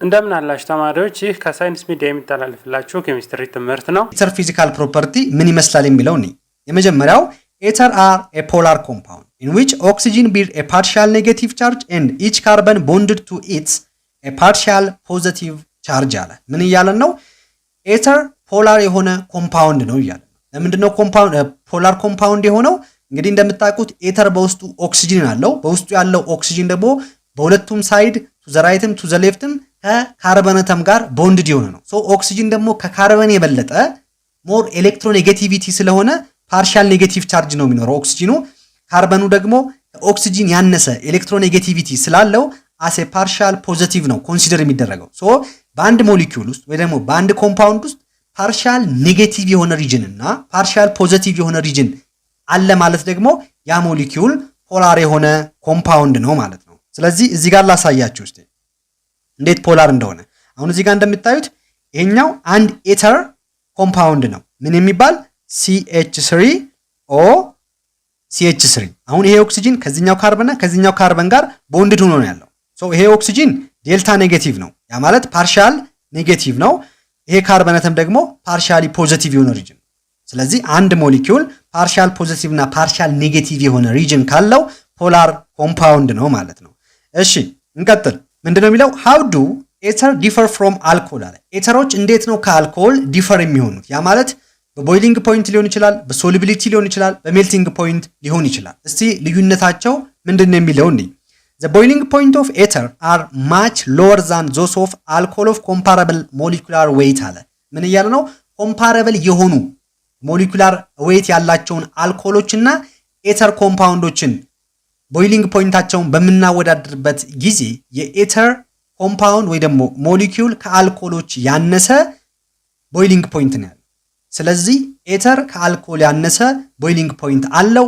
እንደምን አላችሁ ተማሪዎች ይህ ከሳይንስ ሚዲያ የሚተላለፍላችሁ ኬሚስትሪ ትምህርት ነው። ኤተር ፊዚካል ፕሮፐርቲ ምን ይመስላል የሚለው ነው። የመጀመሪያው ኤተር are a polar compound in which oxygen bears a partial negative charge and each carbon bonded to its a partial positive charge አለ። ምን ይያለን ነው? ኤተር ፖላር የሆነ ኮምፓውንድ ነው ይያለን። ለምንድነው ፖላር ኮምፓውንድ የሆነው? እንግዲህ እንደምታውቁት ኤተር በውስጡ ኦክሲጅን አለው። በውስጡ ያለው ኦክሲጅን ደግሞ በሁለቱም ሳይድ ቱ ዘ ራይትም ቱ ዘ ሌፍትም ከካርበን አተም ጋር ቦንድድ የሆነ ነው። ሶ ኦክሲጅን ደግሞ ከካርበን የበለጠ ሞር ኤሌክትሮኔጌቲቪቲ ስለሆነ ፓርሻል ኔጌቲቭ ቻርጅ ነው የሚኖረው ኦክሲጅኑ። ካርበኑ ደግሞ ኦክሲጅን ያነሰ ኤሌክትሮኔጌቲቪቲ ስላለው አስ ኤ ፓርሻል ፖዚቲቭ ነው ኮንሲደር የሚደረገው። ሶ በአንድ ሞሊኪዩል ውስጥ ወይ ደግሞ በአንድ ኮምፓውንድ ውስጥ ፓርሻል ኔጌቲቭ የሆነ ሪጅን እና ፓርሻል ፖዚቲቭ የሆነ ሪጅን አለ ማለት ደግሞ ያ ሞሊኪዩል ፖላር የሆነ ኮምፓውንድ ነው ማለት ነው። ስለዚህ እዚህ ጋር ላሳያችሁ እስቲ እንዴት ፖላር እንደሆነ። አሁን እዚህ ጋር እንደምታዩት ይሄኛው አንድ ኤተር ኮምፓውንድ ነው። ምን የሚባል CH3O CH3። አሁን ይሄ ኦክሲጅን ከዚህኛው ካርበን ጋር ቦንድድ ሆኖ ነው ያለው። ሶ ይሄ ኦክሲጅን ዴልታ ኔጌቲቭ ነው። ያ ማለት ፓርሻል ኔጌቲቭ ነው። ይሄ ካርበን አተም ደግሞ ፓርሻሊ ፖዚቲቭ የሆነ ሪጅን። ስለዚህ አንድ ሞሊኪዩል ፓርሻል ፖዚቲቭ እና ፓርሻል ኔጌቲቭ የሆነ ሪጅን ካለው ፖላር ኮምፓውንድ ነው ማለት ነው። እሺ እንቀጥል። ምንድነው የሚለው? how do ether differ from alcohol አለ። ኤተሮች እንዴት ነው ከአልኮል ዲፈር የሚሆኑት? ያ ማለት በቦይሊንግ ፖይንት ሊሆን ይችላል፣ በሶሉቢሊቲ ሊሆን ይችላል፣ በሜልቲንግ ፖይንት ሊሆን ይችላል። እስቲ ልዩነታቸው ምንድነው የሚለው እንዴ? the boiling point of ether are much lower than those of alcohol of comparable molecular weight አለ። ምን እያለ ነው? ኮምፓራብል የሆኑ ሞሊኩላር ዌይት ያላቸውን አልኮሎችና ኤተር ኮምፓውንዶችን ቦይሊንግ ፖይንታቸውን በምናወዳድርበት ጊዜ የኤተር ኮምፓውንድ ወይ ደግሞ ሞሊኪዩል ከአልኮሎች ያነሰ ቦይሊንግ ፖይንት ነው ያለው። ስለዚህ ኤተር ከአልኮል ያነሰ ቦይሊንግ ፖይንት አለው።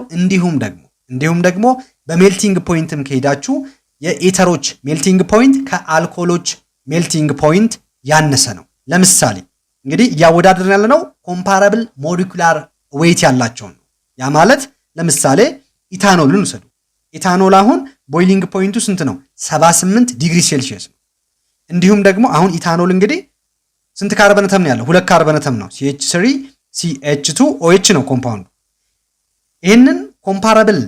እንዲሁም ደግሞ በሜልቲንግ ፖይንትም ከሄዳችሁ የኤተሮች ሜልቲንግ ፖይንት ከአልኮሎች ሜልቲንግ ፖይንት ያነሰ ነው። ለምሳሌ እንግዲህ እያወዳደርን ያለነው ኮምፓራብል ሞሊኩላር ዌይት ያላቸውን ነው። ያ ማለት ለምሳሌ ኢታኖልን ውሰዱ። ኢታኖል አሁን ቦይሊንግ ፖይንቱ ስንት ነው? 78 ዲግሪ ሴልሺየስ ነው። እንዲሁም ደግሞ አሁን ኢታኖል እንግዲህ ስንት ካርበን አተም ነው ያለው? ሁለት ካርበን አተም ነው። CH3 CH2 OH ነው ኮምፓውንዱ። ይሄንን ኮምፓራብል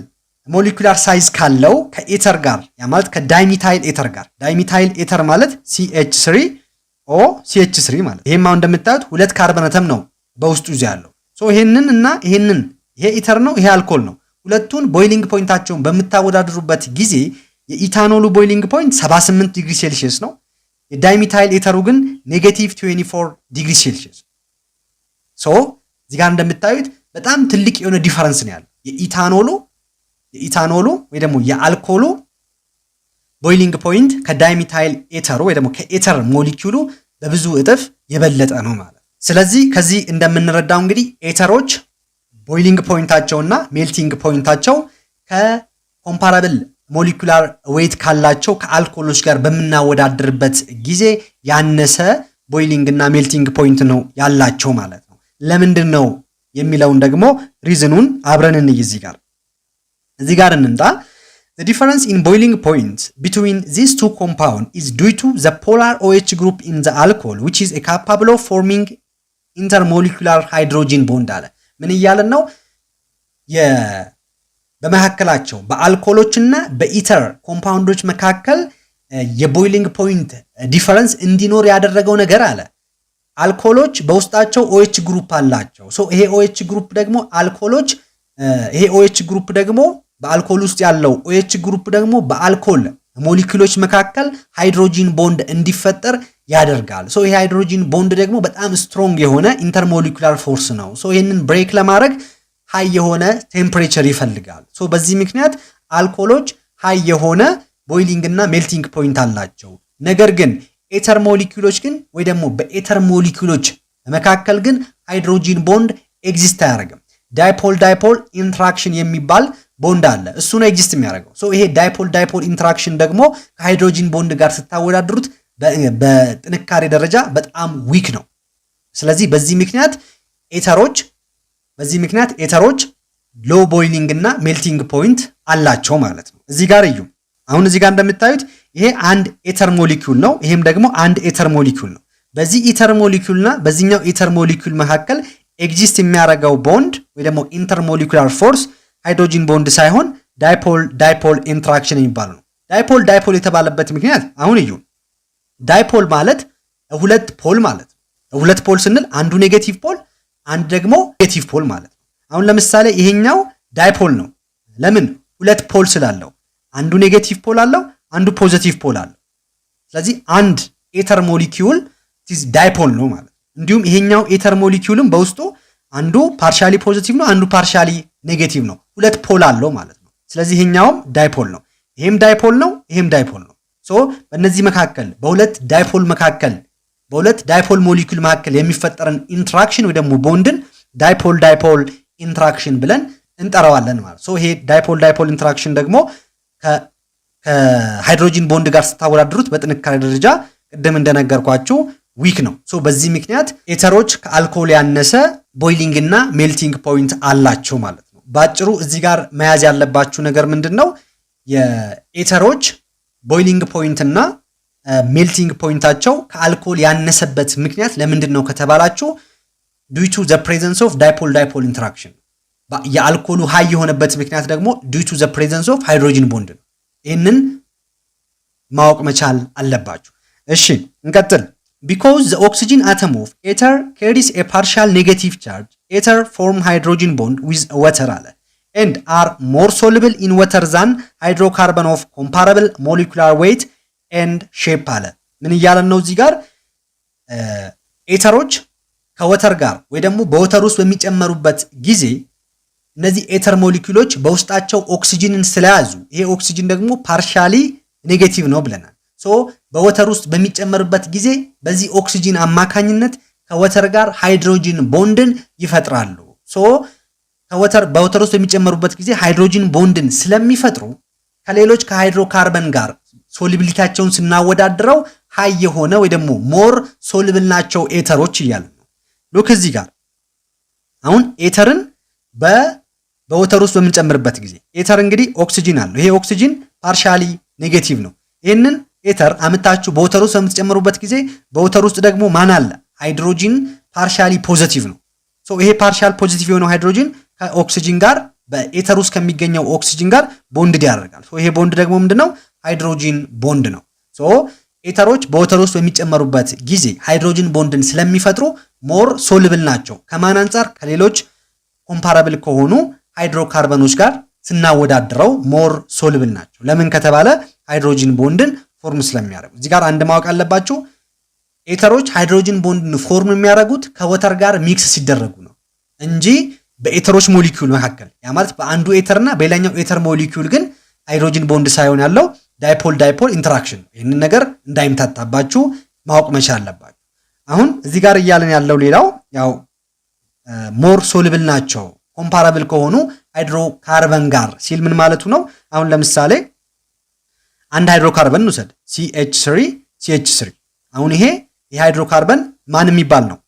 ሞሊኩላር ሳይዝ ካለው ከኤተር ጋር ያ ማለት ከዳይሚታይል ኤተር ጋር ዳይሚታይል ኤተር ማለት CH3O CH3 ማለት ይሄም አሁን እንደምታዩት ሁለት ካርበን አተም ነው በውስጡ ይዞ ያለው። ሶ ይሄንን እና ይሄ ኤተር ነው፣ ይሄ አልኮል ነው። ሁለቱን ቦይሊንግ ፖይንታቸውን በምታወዳድሩበት ጊዜ የኢታኖሉ ቦይሊንግ ፖይንት 78 ዲግሪ ሴልሺየስ ነው። የዳይሚታይል ኤተሩ ግን -24 ዲግሪ ሴልሺየስ። ሶ እዚህ ጋር እንደምታዩት በጣም ትልቅ የሆነ ዲፈረንስ ነው ያለው። የኢታኖሉ ወይ ደግሞ የአልኮሉ ቦይሊንግ ፖይንት ከዳይሚታይል ኤተሩ ወይ ደግሞ ከኤተር ሞሊኪዩሉ በብዙ እጥፍ የበለጠ ነው ማለት። ስለዚህ ከዚህ እንደምንረዳው እንግዲህ ኤተሮች ቦይሊንግ ፖይንታቸውና ሜልቲንግ ፖይንታቸው ከኮምፓራብል ሞሊኩላር ዌይት ካላቸው ከአልኮሎች ጋር በምናወዳድርበት ጊዜ ያነሰ ቦይሊንግ እና ሜልቲንግ ፖይንት ነው ያላቸው ማለት ነው። ለምንድን ነው የሚለውን ደግሞ ሪዝኑን አብረን እንይ። እዚህ ጋር እንምጣ። The difference in boiling point between these two compounds is due to the polar OH group in the alcohol which is capable of forming intermolecular hydrogen bond አለ። ምን እያለን ነው? በመካከላቸው በአልኮሎችና በኢተር ኮምፓውንዶች መካከል የቦይሊንግ ፖይንት ዲፈረንስ እንዲኖር ያደረገው ነገር አለ። አልኮሎች በውስጣቸው OH ግሩፕ አላቸው። ሶ ይሄ OH ግሩፕ ደግሞ OH ግሩፕ ደግሞ በአልኮል ውስጥ ያለው OH ግሩፕ ደግሞ በአልኮል ሞሊኪዩሎች መካከል ሃይድሮጂን ቦንድ እንዲፈጠር ያደርጋል። ሶ ይሄ ሃይድሮጂን ቦንድ ደግሞ በጣም ስትሮንግ የሆነ ኢንተርሞሊኩላር ፎርስ ነው። ሶ ይሄንን ብሬክ ለማድረግ ሃይ የሆነ ቴምፕሬቸር ይፈልጋል። ሶ በዚህ ምክንያት አልኮሎች ሃይ የሆነ ቦይሊንግ እና ሜልቲንግ ፖይንት አላቸው። ነገር ግን ኤተር ሞሊኪዩሎች ግን ወይ ደግሞ በኤተር ሞሊኪዩሎች መካከል ግን ሃይድሮጂን ቦንድ ኤግዚስት አያደርግም። ዳይፖል ኢንተራክሽን የሚባል ቦንድ አለ። እሱ ነው ኤግዚስት የሚያደርገው። ሶ ይሄ ዳይፖል ኢንተራክሽን ደግሞ ከሃይድሮጂን ቦንድ ጋር ስታወዳድሩት በጥንካሬ ደረጃ በጣም ዊክ ነው። ስለዚህ በዚህ ምክንያት ኤተሮች ሎ ቦይሊንግ እና ሜልቲንግ ፖይንት አላቸው ማለት ነው። እዚህ ጋር እዩ። አሁን እዚህ ጋር እንደምታዩት ይሄ አንድ ኤተር ሞሊኪዩል ነው፣ ይሄም ደግሞ አንድ ኤተር ሞሊኪዩል ነው። በዚህ ኢተር ሞሊኪዩልና በዚህኛው ኢተር ሞሊኪዩል መካከል ኤግዚስት የሚያደርገው ቦንድ ወይ ደግሞ ኢንተርሞሊኩላር ፎርስ ሃይድሮጂን ቦንድ ሳይሆን ዳይፖል ዳይፖል ኢንተራክሽን የሚባለው ነው። ዳይፖል ዳይፖል የተባለበት ምክንያት አሁን እዩ። ዳይፖል ማለት ሁለት ፖል ማለት ነው። ሁለት ፖል ስንል አንዱ ኔጌቲቭ ፖል አንድ ደግሞ ኔጌቲቭ ፖል ማለት ነው። አሁን ለምሳሌ ይሄኛው ዳይፖል ነው። ለምን? ሁለት ፖል ስላለው አንዱ ኔጌቲቭ ፖል አለው፣ አንዱ ፖዚቲቭ ፖል አለው። ስለዚህ አንድ ኤተር ሞሊኪዩል ዳይፖል ነው ማለት ነው። እንዲሁም ይሄኛው ኤተር ሞሊኪዩልም በውስጡ አንዱ ፓርሻሊ ፖዚቲቭ ነው፣ አንዱ ፓርሻሊ ኔጌቲቭ ነው። ሁለት ፖል አለው ማለት ነው። ስለዚህ ይሄኛውም ዳይፖል ነው፣ ይሄም ዳይፖል ነው፣ ይሄም ዳይፖል ነው። ሶ በእነዚህ መካከል በሁለት ዳይፖል ሞሊኪዩል መካከል የሚፈጠርን ኢንተራክሽን ወይ ደግሞ ቦንድን ዳይፖል ዳይፖል ኢንተራክሽን ብለን እንጠራዋለን ማለት። ሶ ይሄ ዳይፖል ዳይፖል ኢንተራክሽን ደግሞ ከሃይድሮጂን ቦንድ ጋር ስታወዳድሩት በጥንካሬ ደረጃ ቅድም እንደነገርኳችሁ ዊክ ነው። ሶ በዚህ ምክንያት ኤተሮች ከአልኮል ያነሰ ቦይሊንግ እና ሜልቲንግ ፖይንት አላቸው ማለት ነው። ባጭሩ እዚህ ጋር መያዝ ያለባችሁ ነገር ምንድነው? የኤተሮች ቦይሊንግ ፖይንት እና ሜልቲንግ ፖይንታቸው ከአልኮል ያነሰበት ምክንያት ለምንድን ነው ከተባላችሁ due to the presence of dipole dipole interaction የአልኮሉ ሃይ የሆነበት ምክንያት ደግሞ due to the presence of hydrogen bond ነው። ይህንን ማወቅ መቻል አለባችሁ። እሺ እንቀጥል። because the oxygen atom of ether carries a partial negative charge, ether form hydrogen bond with water አለ and are more soluble in water than hydrocarbon of comparable molecular weight and shape አለ። ምን እያለን ነው እዚህ ጋር? ኤተሮች ከወተር ጋር ወይ ደግሞ በወተር ውስጥ በሚጨመሩበት ጊዜ እነዚህ ኤተር ሞሊኪዩሎች በውስጣቸው ኦክሲጅንን ስለያዙ ይሄ ኦክሲጅን ደግሞ ፓርሻሊ ኔጌቲቭ ነው ብለናል። ሶ በወተር ውስጥ በሚጨመሩበት ጊዜ በዚህ ኦክሲጅን አማካኝነት ከወተር ጋር ሃይድሮጂን ቦንድን ይፈጥራሉ። ሶ በወተር ውስጥ በሚጨመሩበት ጊዜ ሃይድሮጂን ቦንድን ስለሚፈጥሩ ከሌሎች ከሃይድሮካርበን ጋር ሶሊቢሊቲያቸውን ስናወዳድረው ሃይ የሆነ ወይ ደግሞ ሞር ሶሊብል ናቸው ኤተሮች እያለ ነው። ሉክ እዚህ ጋር አሁን ኤተርን በወተር ውስጥ በምንጨምርበት ጊዜ ኤተር እንግዲህ ኦክሲጂን አለው። ይሄ ኦክሲጂን ፓርሻሊ ኔጌቲቭ ነው። ይሄንን ኤተር አምታችሁ በወተር ውስጥ በምትጨምሩበት ጊዜ በወተር ውስጥ ደግሞ ማን አለ? ሃይድሮጂን ፓርሻሊ ፖዚቲቭ ነው። ሶ ይሄ ፓርሻል ፖዚቲቭ የሆነው ሃይድሮጂን ከኦክሲጂን ጋር በኤተር ውስጥ ከሚገኘው ኦክሲጂን ጋር ቦንድ ያደርጋል። ሶ ይሄ ቦንድ ደግሞ ምንድነው? ሃይድሮጂን ቦንድ ነው። ሶ ኤተሮች በወተር ውስጥ በሚጨመሩበት ጊዜ ሃይድሮጂን ቦንድን ስለሚፈጥሩ ሞር ሶልብል ናቸው። ከማን አንፃር? ከሌሎች ኮምፓራብል ከሆኑ ሃይድሮካርበኖች ጋር ስናወዳድረው ሞር ሶልብል ናቸው። ለምን ከተባለ ሃይድሮጂን ቦንድን ፎርም ስለሚያደርጉ። እዚህ ጋር አንድ ማወቅ አለባችሁ። ኤተሮች ሃይድሮጂን ቦንድን ፎርም የሚያደርጉት ከወተር ጋር ሚክስ ሲደረጉ ነው እንጂ በኤተሮች ሞሊኪዩል መካከል ያ ማለት በአንዱ ኤተርና በሌላኛው ኤተር ሞሊኪዩል ግን ሃይድሮጂን ቦንድ ሳይሆን ያለው ዳይፖል ዳይፖል ኢንተራክሽን። ይህንን ነገር እንዳይምታታባችሁ ማወቅ መቻል አለባችሁ። አሁን እዚህ ጋር እያለን ያለው ሌላው ያው ሞር ሶልብል ናቸው ኮምፓራብል ከሆኑ ሃይድሮካርበን ጋር ሲል ምን ማለቱ ነው? አሁን ለምሳሌ አንድ ሃይድሮካርበን እንውሰድ CH3 አሁን ይሄ የሃይድሮካርበን ማን የሚባል ነው?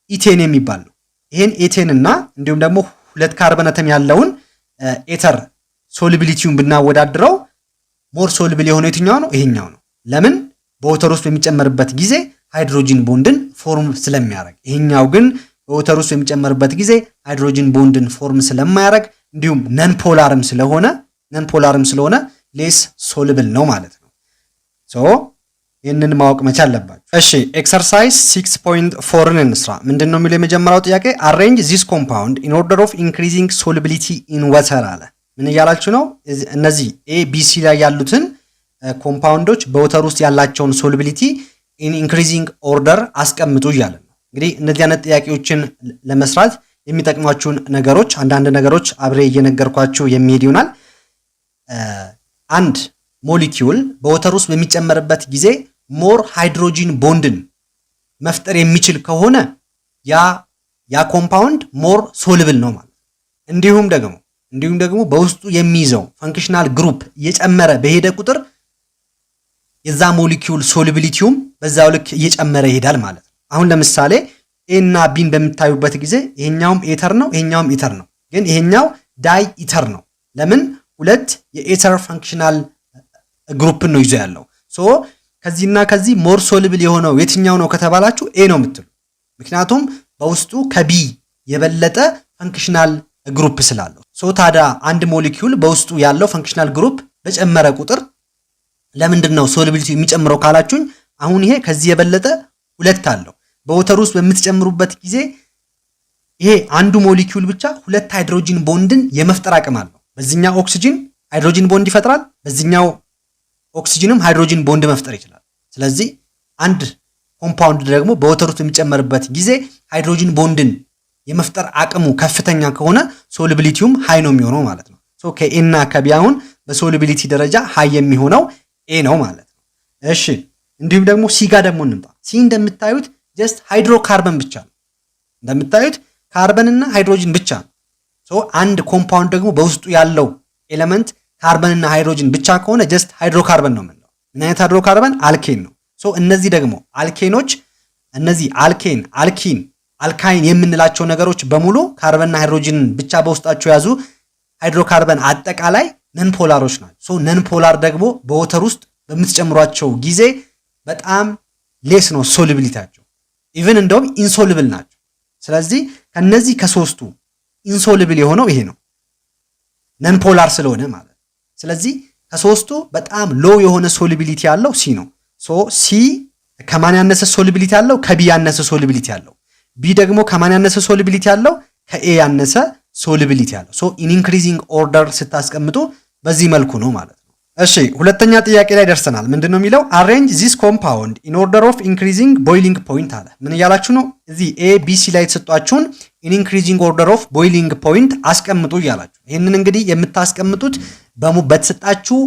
ኢቴን የሚባል ነው። ይሄን ኢቴን እና እንዲሁም ደግሞ ሁለት ካርበን አተም ያለውን ኤተር ሶሊቢሊቲውን ብናወዳድረው ሞር ሶልብል የሆነው የትኛው ነው? ይሄኛው ነው። ለምን? በወተር ውስጥ በሚጨመርበት ጊዜ ሃይድሮጂን ቦንድን ፎርም ስለሚያደርግ። ይሄኛው ግን በወተር ውስጥ በሚጨመርበት ጊዜ ሃይድሮጂን ቦንድን ፎርም ስለማያደርግ እንዲሁም ነን ፖላርም ስለሆነ ሌስ ሶልብል ነው ማለት ነው። ሶ ይህንን ማወቅ መቻል አለባችሁ። እሺ ኤክሰርሳይዝ 6.4ን እንስራ። ምንድነው የሚለው የመጀመሪያው ጥያቄ? አሬንጅ ዚስ ኮምፓውንድ ኢን ኦርደር ኦፍ ኢንክሪዚንግ ሶሉቢሊቲ ኢን ዋተር አለ። ምን እያላችሁ ነው? እነዚህ ኤቢሲ ላይ ያሉትን ኮምፓውንዶች በወተር ውስጥ ያላቸውን ሶሉቢሊቲ ኢን ኢንክሪዚንግ ኦርደር አስቀምጡ እያለ ነው። እንግዲህ እነዚህ አይነት ጥያቄዎችን ለመስራት የሚጠቅሟችሁን ነገሮች አንዳንድ ነገሮች አብሬ እየነገርኳችሁ የሚሄድ ይሆናል። አንድ ሞሊኪዩል በወተር ውስጥ በሚጨመርበት ጊዜ ሞር ሃይድሮጂን ቦንድን መፍጠር የሚችል ከሆነ ያ ኮምፓውንድ ሞር ሶልብል ነው ማለት። እንዲሁም ደግሞ በውስጡ የሚይዘው ፈንክሽናል ግሩፕ እየጨመረ በሄደ ቁጥር የዛ ሞሊኪዩል ሶሉቢሊቲውም በዛው ልክ እየጨመረ ይሄዳል ማለት ነው። አሁን ለምሳሌ ኤ እና ቢን በምታዩበት ጊዜ ይሄኛውም ኤተር ነው፣ ይሄኛውም ኤተር ነው። ግን ይሄኛው ዳይ ኢተር ነው። ለምን? ሁለት የኤተር ፈንክሽናል ግሩፕን ነው ይዞ ያለው። ሶ ከዚህና ከዚህ ሞር ሶሉብል የሆነው የትኛው ነው ከተባላችሁ ኤ ነው የምትሉ። ምክንያቱም በውስጡ ከቢ የበለጠ ፈንክሽናል ግሩፕ ስላለው። ሶ ታዲያ አንድ ሞሊኪዩል በውስጡ ያለው ፈንክሽናል ግሩፕ በጨመረ ቁጥር ለምንድን ነው ሶሉቢሊቲ የሚጨምረው ካላችሁኝ፣ አሁን ይሄ ከዚህ የበለጠ ሁለት አለው። በወተር ውስጥ በምትጨምሩበት ጊዜ ይሄ አንዱ ሞሊኪዩል ብቻ ሁለት ሃይድሮጂን ቦንድን የመፍጠር አቅም አለው። በዚህኛው ኦክሲጂን ሃይድሮጂን ቦንድ ይፈጥራል፣ በዚህኛው ኦክሲጂንም ሃይድሮጂን ቦንድ መፍጠር ይችላል። ስለዚህ አንድ ኮምፓውንድ ደግሞ በወተር ውስጥ የሚጨመርበት ጊዜ ሃይድሮጂን ቦንድን የመፍጠር አቅሙ ከፍተኛ ከሆነ ሶሉቢሊቲውም ሃይ ነው የሚሆነው ማለት ነው። ሶ ከኤ እና ከቢ አሁን በሶሉቢሊቲ ደረጃ ሃይ የሚሆነው ኤ ነው ማለት ነው። እሺ እንዲሁም ደግሞ ሲ ጋር ደግሞ እንምጣ። ሲ እንደምታዩት ጀስት ሃይድሮካርበን ብቻ ነው። እንደምታዩት ካርበን እና ሃይድሮጂን ብቻ ነው። ሶ አንድ ኮምፓውንድ ደግሞ በውስጡ ያለው ኤሌመንት ካርበን እና ሃይድሮጂን ብቻ ከሆነ ጀስት ሃይድሮካርበን ነው የምንለው። ምን አይነት ሃይድሮካርበን? አልኬን ነው። ሶ እነዚህ ደግሞ አልኬኖች፣ እነዚህ አልኬን፣ አልኪን፣ አልካይን የምንላቸው ነገሮች በሙሉ ካርበንና ሃይድሮጂንን ብቻ በውስጣቸው የያዙ ሃይድሮካርበን አጠቃላይ ነን ፖላሮች ናቸው። ሶ ነን ፖላር ደግሞ በወተር ውስጥ በምትጨምሯቸው ጊዜ በጣም ሌስ ነው ሶሉቢሊቲያቸው፣ ኢቭን እንደውም ኢንሶሉብል ናቸው። ስለዚህ ከነዚህ ከሶስቱ ኢንሶሉብል የሆነው ይሄ ነው፣ ነን ፖላር ስለሆነ ማለት። ስለዚህ ከሶስቱ በጣም ሎው የሆነ ሶሉቢሊቲ ያለው ሲ ነው። ሶ ሲ ከማን ያነሰ ሶሉቢሊቲ ያለው? ከቢ ያነሰ ሶሉቢሊቲ ያለው። ቢ ደግሞ ከማን ያነሰ ሶሉቢሊቲ ያለው? ከኤ ያነሰ ሶሉቢሊቲ ያለው። ሶ ኢን ኢንክሪዚንግ ኦርደር ስታስቀምጡ በዚህ መልኩ ነው ማለት ነው። እሺ ሁለተኛ ጥያቄ ላይ ደርሰናል። ምንድነው የሚለው? አሬንጅ ዚስ ኮምፓውንድ ኢን ኦርደር ኦፍ ኢንክሪዚንግ ቦይሊንግ ፖይንት አለ። ምን እያላችሁ ነው? እዚህ ኤ ቢ ሲ ላይ የተሰጧችሁን ኢን ኢንክሪዚንግ ኦርደር ኦፍ ቦይሊንግ ፖይንት አስቀምጡ እያላችሁ። ይህንን እንግዲህ የምታስቀምጡት በተሰጣችሁ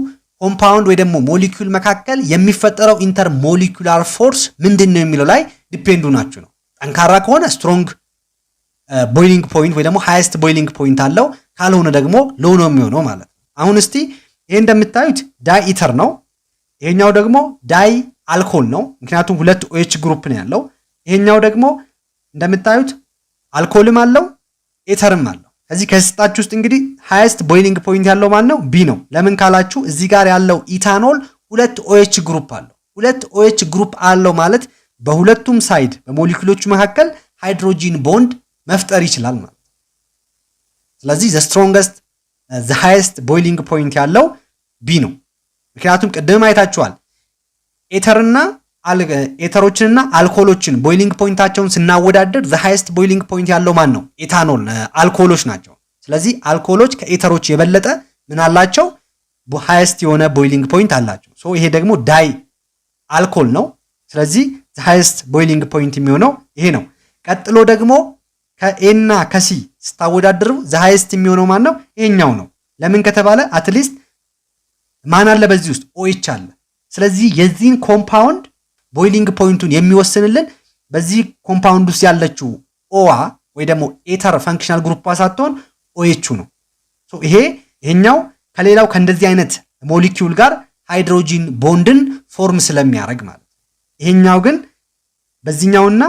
ኮምፓውንድ ወይ ደግሞ ሞሊኪዩል መካከል የሚፈጠረው ኢንተር ሞሊኩላር ፎርስ ምንድን ነው የሚለው ላይ ዲፔንዱ ናችሁ ነው። ጠንካራ ከሆነ ስትሮንግ ቦይሊንግ ፖይንት ወይ ደግሞ ሃይስት ቦይሊንግ ፖይንት አለው፣ ካልሆነ ደግሞ ሎው ነው የሚሆነው ማለት ነው። አሁን እስቲ ይሄ እንደምታዩት ዳይ ኢተር ነው፣ ይሄኛው ደግሞ ዳይ አልኮል ነው። ምክንያቱም ሁለት ኦኤች ግሩፕ ነው ያለው። ይሄኛው ደግሞ እንደምታዩት አልኮልም አለው ኤተርም አለው። ከዚህ ከስጣችሁ ውስጥ እንግዲህ ሃይስት ቦይሊንግ ፖይንት ያለው ማን ነው? ቢ ነው። ለምን ካላችሁ እዚህ ጋር ያለው ኢታኖል ሁለት ኦኤች ግሩፕ አለው። ሁለት ኦኤች ግሩፕ አለው ማለት በሁለቱም ሳይድ በሞሊኩሎቹ መካከል ሃይድሮጂን ቦንድ መፍጠር ይችላል ማለት። ስለዚህ ዘ ስትሮንገስት ዘ ሃይስት ቦይሊንግ ፖይንት ያለው ቢ ነው። ምክንያቱም ቅድም አይታችኋል ኤተሮችንና አልኮሎችን ቦይሊንግ ፖይንታቸውን ስናወዳደር ዘ ሃይስት ቦይሊንግ ፖይንት ያለው ማን ነው? ኤታኖል አልኮሎች ናቸው። ስለዚህ አልኮሎች ከኤተሮች የበለጠ ምን አላቸው? ሃይስት የሆነ ቦይሊንግ ፖይንት አላቸው። ሶ ይሄ ደግሞ ዳይ አልኮል ነው። ስለዚህ ዘ ሃይስት ቦይሊንግ ፖይንት የሚሆነው ይሄ ነው። ቀጥሎ ደግሞ ከኤና ከሲ ስታወዳድሩ ዘ ሃይስት የሚሆነው ማን ነው? ይሄኛው ነው። ለምን ከተባለ አትሊስት ማን አለ በዚህ ውስጥ? ኦኤች አለ። ስለዚህ የዚህን ኮምፓውንድ ቦይሊንግ ፖይንቱን የሚወስንልን በዚህ ኮምፓውንድ ውስጥ ያለችው ኦዋ ወይ ደግሞ ኤተር ፈንክሽናል ግሩፕ ሳትሆን ኦኤቹ ነው። ሶ ይሄኛው ከሌላው ከእንደዚህ አይነት ሞሊኪዩል ጋር ሃይድሮጂን ቦንድን ፎርም ስለሚያደርግ ማለት ነው። ይሄኛው ግን በዚህኛውና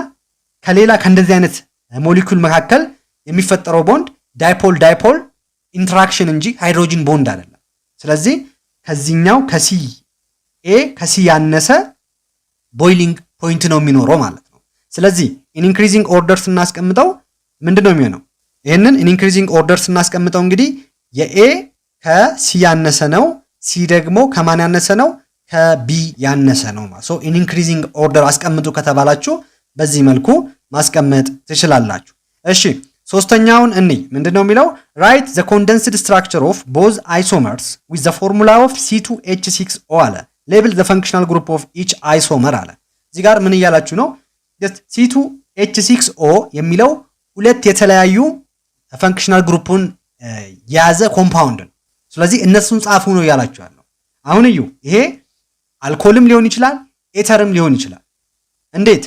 ከሌላ ከእንደዚህ አይነት ሞሊኪዩል መካከል የሚፈጠረው ቦንድ ዳይፖል ዳይፖል ኢንተራክሽን እንጂ ሃይድሮጂን ቦንድ አይደለም። ስለዚህ ከዚህኛው ከሲ ያነሰ ቦይሊንግ ፖይንት ነው የሚኖረው ማለት ነው። ስለዚህ ኢን ኢንክሪዚንግ ኦርደር ስናስቀምጠው ምንድን ነው የሚሆነው? ይህንን ኢን ኢንክሪዚንግ ኦርደር ስናስቀምጠው እንግዲህ የኤ ከሲ ያነሰ ነው፣ ሲ ደግሞ ከማን ያነሰ ነው? ከቢ ያነሰ ነው ማለት ሶ ኢን ኢንክሪዚንግ ኦርደር አስቀምጡ ከተባላችሁ በዚህ መልኩ ማስቀመጥ ትችላላችሁ። እሺ ሶስተኛውን ምንድነው የሚለው? ራይት ዘ ኮንደንስድ ስትራክቸር ኦፍ ቦዝ አይሶመርስ ዊዝ ዘ ፎርሙላ ኦፍ C2H6O አለ። ሌብል ዘ ፈንክሽናል ግሩፕ ኦፍ ኢች አይሶመር አለ። እዚህ ጋር ምን እያላችሁ ነው? C2H6O የሚለው ሁለት የተለያዩ ፈንክሽናል ግሩፑን የያዘ ኮምፓውንድ ነው። ስለዚህ እነሱን ጻፉ ነው እያላችሁ ያለው። አሁን እዩ፣ ይሄ አልኮልም ሊሆን ይችላል፣ ኤተርም ሊሆን ይችላል። እንዴት?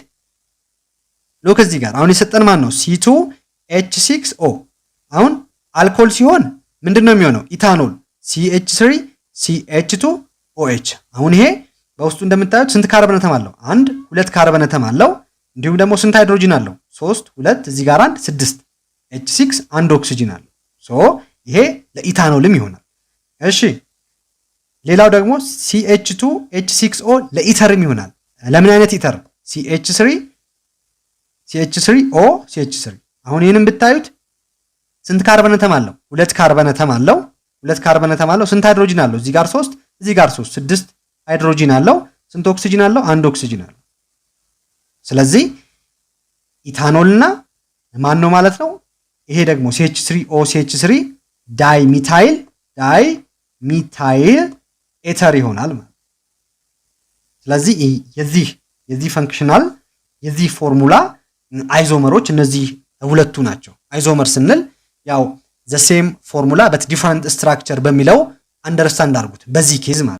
ሎክ እዚህ ጋር አሁን የሰጠን ማን ነው? C2H6O። አሁን አልኮል ሲሆን ምንድነው የሚሆነው? ኢታኖል CH3 CH2OH። አሁን ይሄ በውስጡ እንደምታዩት ስንት ካርበን አተም አለው? 1 2 ካርበን አተም አለው። እንዲሁም ደግሞ ስንት ሃይድሮጂን አለው? 3 2 እዚህ ጋር 1 6 H6 1 ኦክሲጂን አለው። ሶ ይሄ ለኢታኖልም ይሆናል። እሺ ሌላው ደግሞ CH2H6O ለኢተርም ይሆናል። ለምን አይነት ኢተር? CH3O CH3። አሁን ይህንን ብታዩት ስንት ካርበን አተም አለው? 2 ካርበን አተም አለው። 2 ካርበን አተም አለው። ስንት ሃይድሮጂን አለው? እዚህ ጋር 3 እዚህ ጋር 3 6 ሃይድሮጂን አለው። ስንት ኦክሲጅን አለው? 1 ኦክሲጅን አለው። ስለዚህ ኢታኖልና ማን ነው ማለት ነው? ይሄ ደግሞ CH3O CH3 ዳይሚታይል ኤተር ይሆናል ማለት። ስለዚህ የዚህ ፈንክሽናል የዚህ ፎርሙላ አይዞመሮች እነዚህ ሁለቱ ናቸው። አይዞመር ስንል ያው ዘ ሴም ፎርሙላ በት ዲፈረንት ስትራክቸር በሚለው አንደርስታንድ አድርጉት በዚህ ኬዝ ማለት